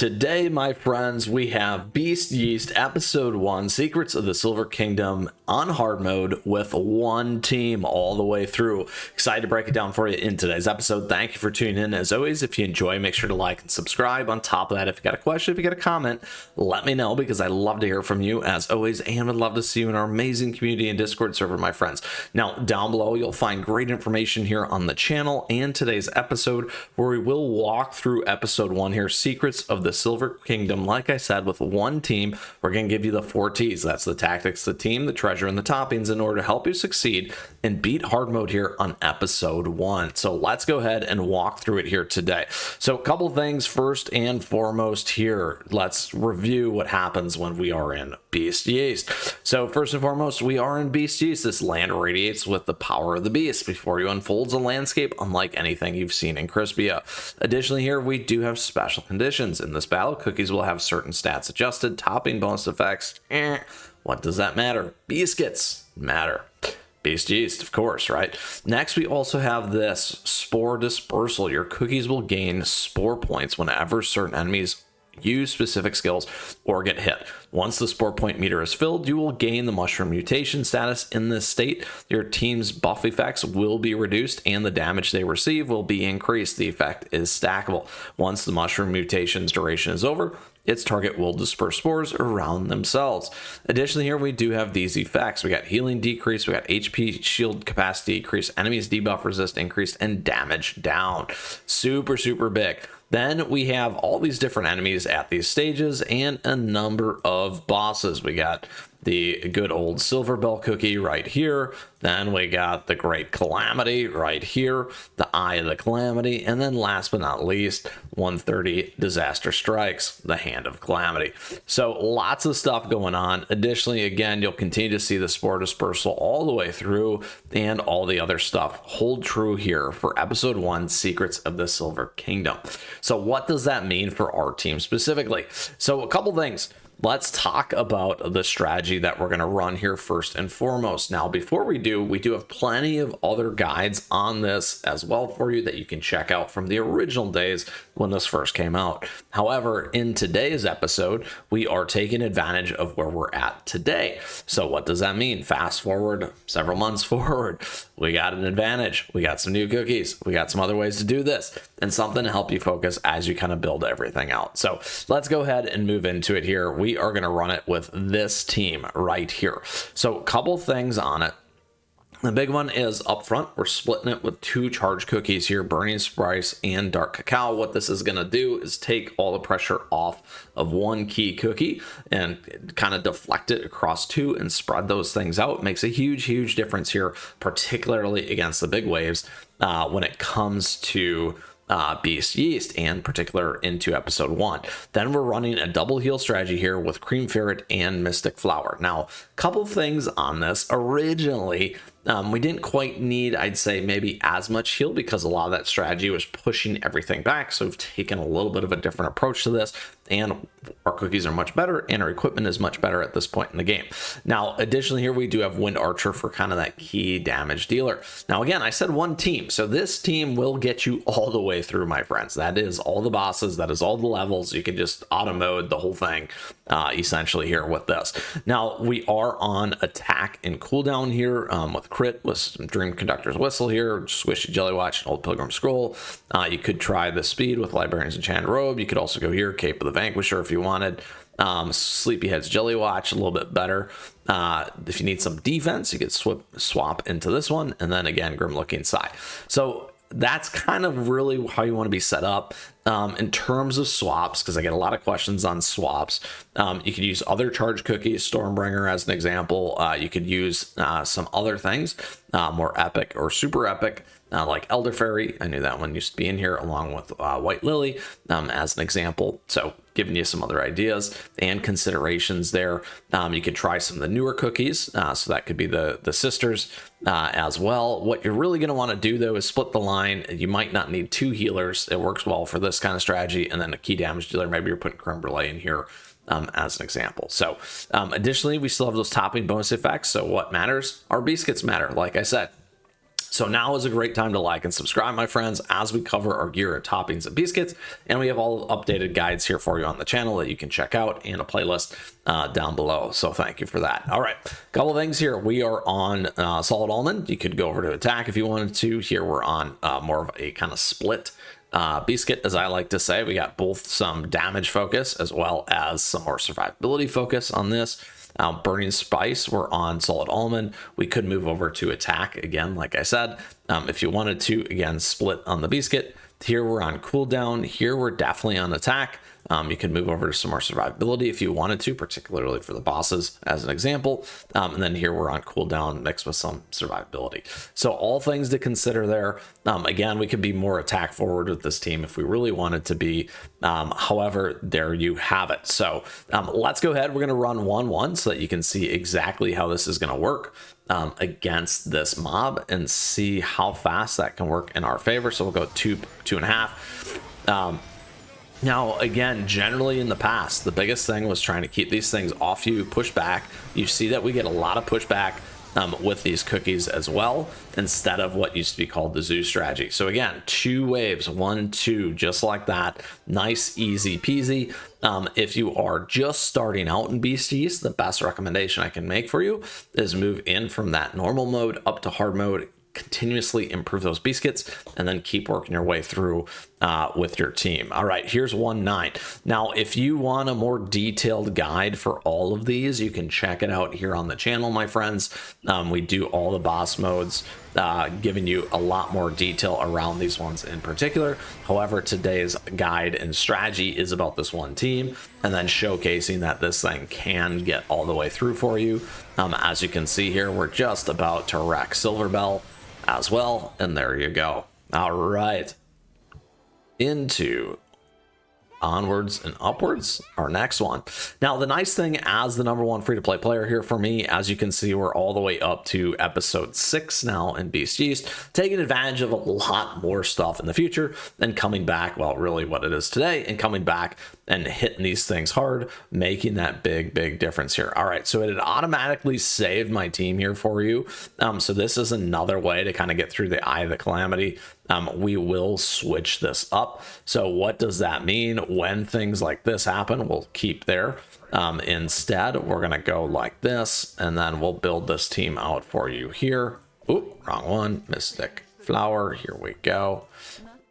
Today, my friends, we have Beast-Yeast Episode 1, Secrets of the Silver Kingdom on hard mode with one team all the way through. Excited to break it down for you in today's episode. Thank you for tuning in. As always, if you enjoy, make sure to like and subscribe. On top of that, if you got a question, if you got a comment, let me know because I love to hear from you as always and would love to see you in our amazing community and Discord server, my friends. Now, down below, you'll find great information here on the channel and today's episode where we will walk through Episode 1 here, Secrets of the Silver Kingdom. Like I said, with one team, we're going to give you the 4 T's. That's the tactics, the team, the treasure, and the toppings in order to help you succeed and beat hard mode here on Episode 1. So let's go ahead and walk through it here today. So a couple things first and foremost here. Let's review what happens when we are in Beast-Yeast. So first and foremost, we are in Beast-Yeast. This land radiates with the power of the beast before you unfolds a landscape unlike anything you've seen in Crispia. Additionally, here we do have special conditions. In this battle, cookies will have certain stats adjusted, topping bonus effects. What does that matter? Biscuits matter. Beast-Yeast, of course, right? Next, we also have this spore dispersal. Your cookies will gain spore points whenever certain enemies use specific skills or get hit. Once the spore point meter is filled, you will gain the mushroom mutation status. In this state, your team's buff effects will be reduced and the damage they receive will be increased. The effect is stackable. Once the mushroom mutation's duration is over, its target will disperse spores around themselves. Additionally, here we do have these effects. We got healing decrease, we got HP shield capacity decrease, enemies debuff resist increased, and damage down. Super big. Then we have all these different enemies at these stages and a number of bosses. We got the good old Silverbell cookie right here. Then we got the great Calamity right here, the Eye of the Calamity, and then last but not least, 130 Disaster Strikes, the Hand of Calamity. So lots of stuff going on. Additionally, again, you'll continue to see the spore dispersal all the way through and all the other stuff hold true here for Episode 1, Secrets of the Silver Kingdom. So what does that mean for our team specifically? So a couple things. Let's talk about the strategy that we're going to run here first and foremost. Now, before we do have plenty of other guides on this as well for you that you can check out from the original days when this first came out. However, in today's episode, we are taking advantage of where we're at today. So what does that mean? Fast forward several months forward, we got an advantage. We got some new cookies. We got some other ways to do this and something to help you focus as you kind of build everything out. So let's go ahead and move into it here. We are going to run it with this team right here. So a couple things on it. The big one is up front, we're splitting it with 2 charged cookies here, Burning Spice and Dark Cacao. What this is going to do is take all the pressure off of one key cookie and kind of deflect it across 2 and spread those things out. It makes a huge difference here, particularly against the big waves when it comes to Beast-Yeast and particular into Episode 1. Then we're running a double heal strategy here with Cream Ferret and Mystic Flower. Now, a couple things on this. Originally, we didn't quite need, I'd say, maybe as much heal because a lot of that strategy was pushing everything back. So we've taken a little bit of a different approach to this, and our cookies are much better and our equipment is much better at this point in the game. Now, additionally, here we do have Wind Archer for kind of that key damage dealer. Now, again, I said one team, so this team will get you all the way through, my friends. That is all the bosses, that is all the levels. You can just auto mode the whole thing essentially here with this. Now, we are on attack and cooldown here with crit with some Dream Conductor's Whistle here, Squishy Jelly Watch, and Old Pilgrim Scroll. You could try the speed with Librarian's Enchanted Robe. You could also go here, Cape of the Vanquisher if you wanted. Sleepyhead's Jelly Watch, a little bit better. If you need some defense, you could swap into this one, and then again, Grim Looking Sigh. So that's kind of really how you want to be set up. In terms of swaps, because I get a lot of questions on swaps, you could use other charged cookies, Stormbringer as an example. You could use some other things, more epic or super epic, like Elder Fairy. I knew that one used to be in here along with White Lily as an example. So giving you some other ideas and considerations there. You could try some of the newer cookies. So that could be the sisters as well. What you're really going to want to do though is split the line. You might not need 2 healers. It works well for this kind of strategy. And then a key damage dealer, maybe you're putting Creme Brulee in here as an example. So additionally, we still have those topping bonus effects. So what matters? Our biscuits matter, like I said. So now is a great time to like and subscribe, my friends, as we cover our gear and toppings and biscuits. And we have all updated guides here for you on the channel that you can check out, and a playlist down below. So thank you for that. All right, couple things here. We are on solid almond. You could go over to attack if you wanted to. Here we're on more of a kind of split biscuit, as I like to say. We got both some damage focus as well as some more survivability focus on this. Burning spice, we're on solid almond. We could move over to attack again, like I said, if you wanted to. Again, split on the biscuit. Here we're on cooldown. Here we're definitely on attack. You can move over to some more survivability if you wanted to, particularly for the bosses as an example. And then here we're on cooldown mixed with some survivability. So all things to consider there. Again, we could be more attack forward with this team if we really wanted to be. However, there you have it. So let's go ahead. We're going to run 1-1 so that you can see exactly how this is going to work against this mob and see how fast that can work in our favor. So we'll go 2.5. Now, again, generally in the past, the biggest thing was trying to keep these things off you, push back. You see that we get a lot of pushback with these cookies as well, instead of what used to be called the zoo strategy. So again, 2 waves, 1, 2, just like that. Nice, easy peasy. If you are just starting out in Beast-Yeast, the best recommendation I can make for you is move in from that normal mode up to hard mode, continuously improve those biscuits, and then keep working your way through with your team. All right, here's 1.9. Now, if you want a more detailed guide for all of these, you can check it out here on the channel, my friends. We do all the boss modes, giving you a lot more detail around these ones in particular. However, today's guide and strategy is about this one team, and then showcasing that this thing can get all the way through for you. As you can see here, we're just about to wreck Silverbell as well, and there you go. All right, into onwards and upwards, our next one. Now, the nice thing as the #1 free-to-play player here for me, as you can see, we're all the way up to episode 6 now in Beast-Yeast, taking advantage of a lot more stuff in the future and coming back, well, really what it is today, and coming back and hitting these things hard, making that big difference here. All right, so it had automatically saved my team here for you. So this is another way to kind of get through the eye of the calamity. We will switch this up. So what does that mean? When things like this happen, we'll keep there. Instead, we're gonna go like this, and then we'll build this team out for you here. Oop, wrong one. Mystic Flower, here we go.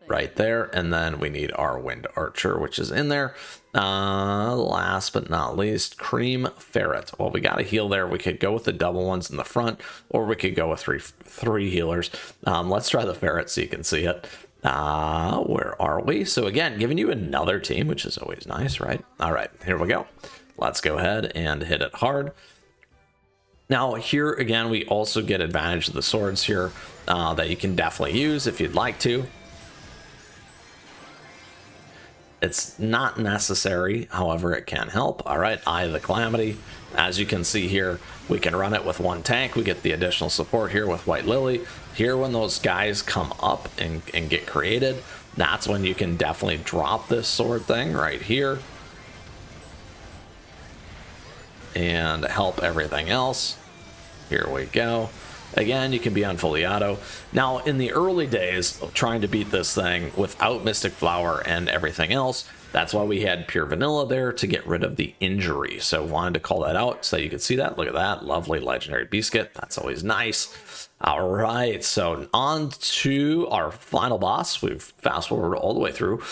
Right there, and then we need our Wind Archer, which is in there. Last but not least, Cream Ferret. Well, we got a heal there. We could go with the double ones in the front, or we could go with three healers. Let's try the Ferret so you can see it. Where are we? So again, giving you another team, which is always nice, right? All right, here we go. Let's go ahead and hit it hard. Now here again, we also get advantage of the swords here that you can definitely use if you'd like to. It's not necessary, however, it can help. All right, Eye of the Calamity. As you can see here, we can run it with 1 tank. We get the additional support here with White Lily. Here, when those guys come up and get created, that's when you can definitely drop this sword thing right here and help everything else. Here we go. Again, you can be on fully auto. Now, in the early days of trying to beat this thing without Mystic Flower and everything else, that's why we had pure vanilla there to get rid of the injury. So wanted to call that out so you could see that. Look at that, lovely legendary biscuit. That's always nice. All right, so on to our final boss. We've fast forwarded all the way through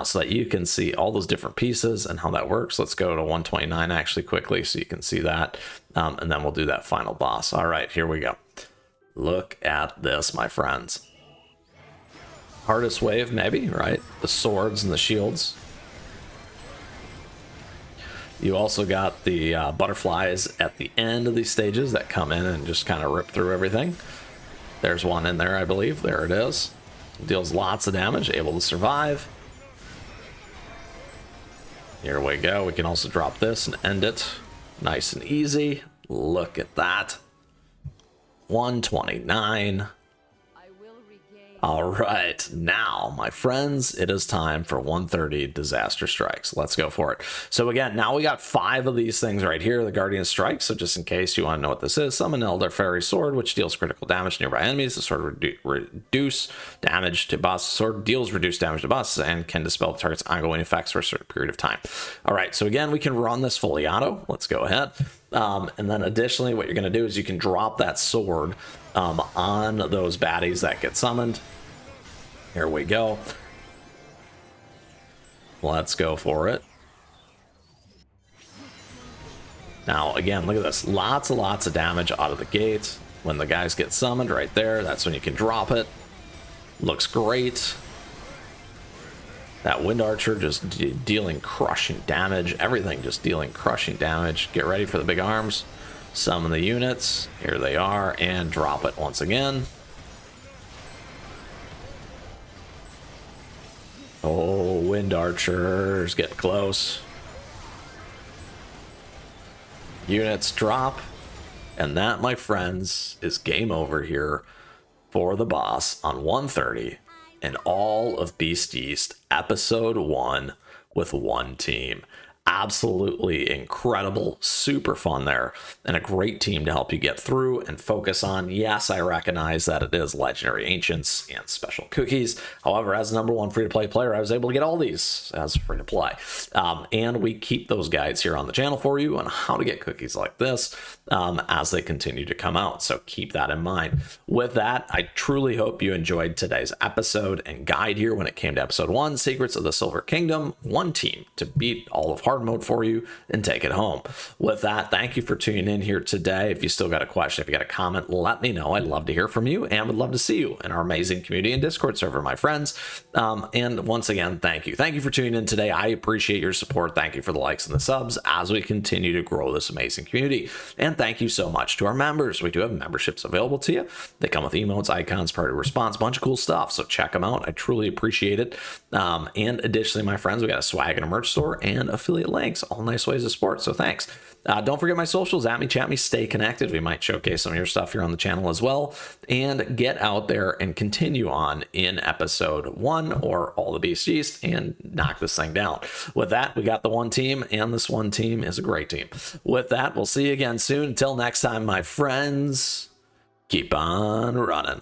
so that you can see all those different pieces and how that works. Let's go to 129 actually quickly so you can see that, and then we'll do that final boss. All right, here we go. Look at this, my friends. Hardest wave, maybe, right? The swords and the shields. You also got the butterflies at the end of these stages that come in and just kind of rip through everything. There's one in there, I believe. There it is. Deals lots of damage, able to survive. Here we go. We can also drop this and end it nice and easy. Look at that. 129. All right, now, my friends, it is time for 130 Disaster Strikes. Let's go for it. So again, now we got 5 of these things right here, the Guardian Strike. So just in case you want to know what this is, summon Elder Fairy Sword, which deals critical damage to nearby enemies. The sword reduce damage to bosses. Sword deals reduced damage to bosses and can dispel the target's ongoing effects for a certain period of time. All right, so again, we can run this fully auto. Let's go ahead. And then additionally, what you're going to do is you can drop that sword on those baddies that get summoned. Here we go. Let's go for it. Now, again, look at this. Lots and lots of damage out of the gate. When the guys get summoned right there, that's when you can drop it. Looks great. That Wind Archer just dealing crushing damage. Everything just dealing crushing damage. Get ready for the big arms. Summon the units. Here they are. And drop it once again. Oh, Wind Archers get close. Units drop. And that, my friends, is game over here for the boss on 130 and all of Beast-Yeast Episode 1 with one team. Absolutely incredible, super fun there, and a great team to help you get through and focus on. Yes, I recognize that it is Legendary Ancients and Special Cookies. However, as the #1 free-to-play player, I was able to get all these as free-to-play. And we keep those guides here on the channel for you on how to get cookies like this as they continue to come out. So keep that in mind. With that, I truly hope you enjoyed today's episode and guide here when it came to Episode 1, Secrets of the Silver Kingdom. One team to beat all of hard mode for you and take it home. With that, thank you for tuning in here today. If you still got a question, if you got a comment, let me know. I'd love to hear from you and would love to see you in our amazing community and Discord server, my friends. And once again, thank you. Thank you for tuning in today. I appreciate your support. Thank you for the likes and the subs as we continue to grow this amazing community. And thank you so much to our members. We do have memberships available to you. They come with emotes, icons, party response, bunch of cool stuff. So check them out. I truly appreciate it. And additionally, my friends, we got a swag and a merch store and affiliate links, all nice ways to support. So thanks. Don't forget my socials, at me, chat me, stay connected. We might showcase some of your stuff here on the channel as well. And get out there and continue on in Episode 1 or all the Beast-Yeast and knock this thing down. With that, we got the one team, and this one team is a great team. With that, we'll see you again soon. Until next time, my friends, keep on running.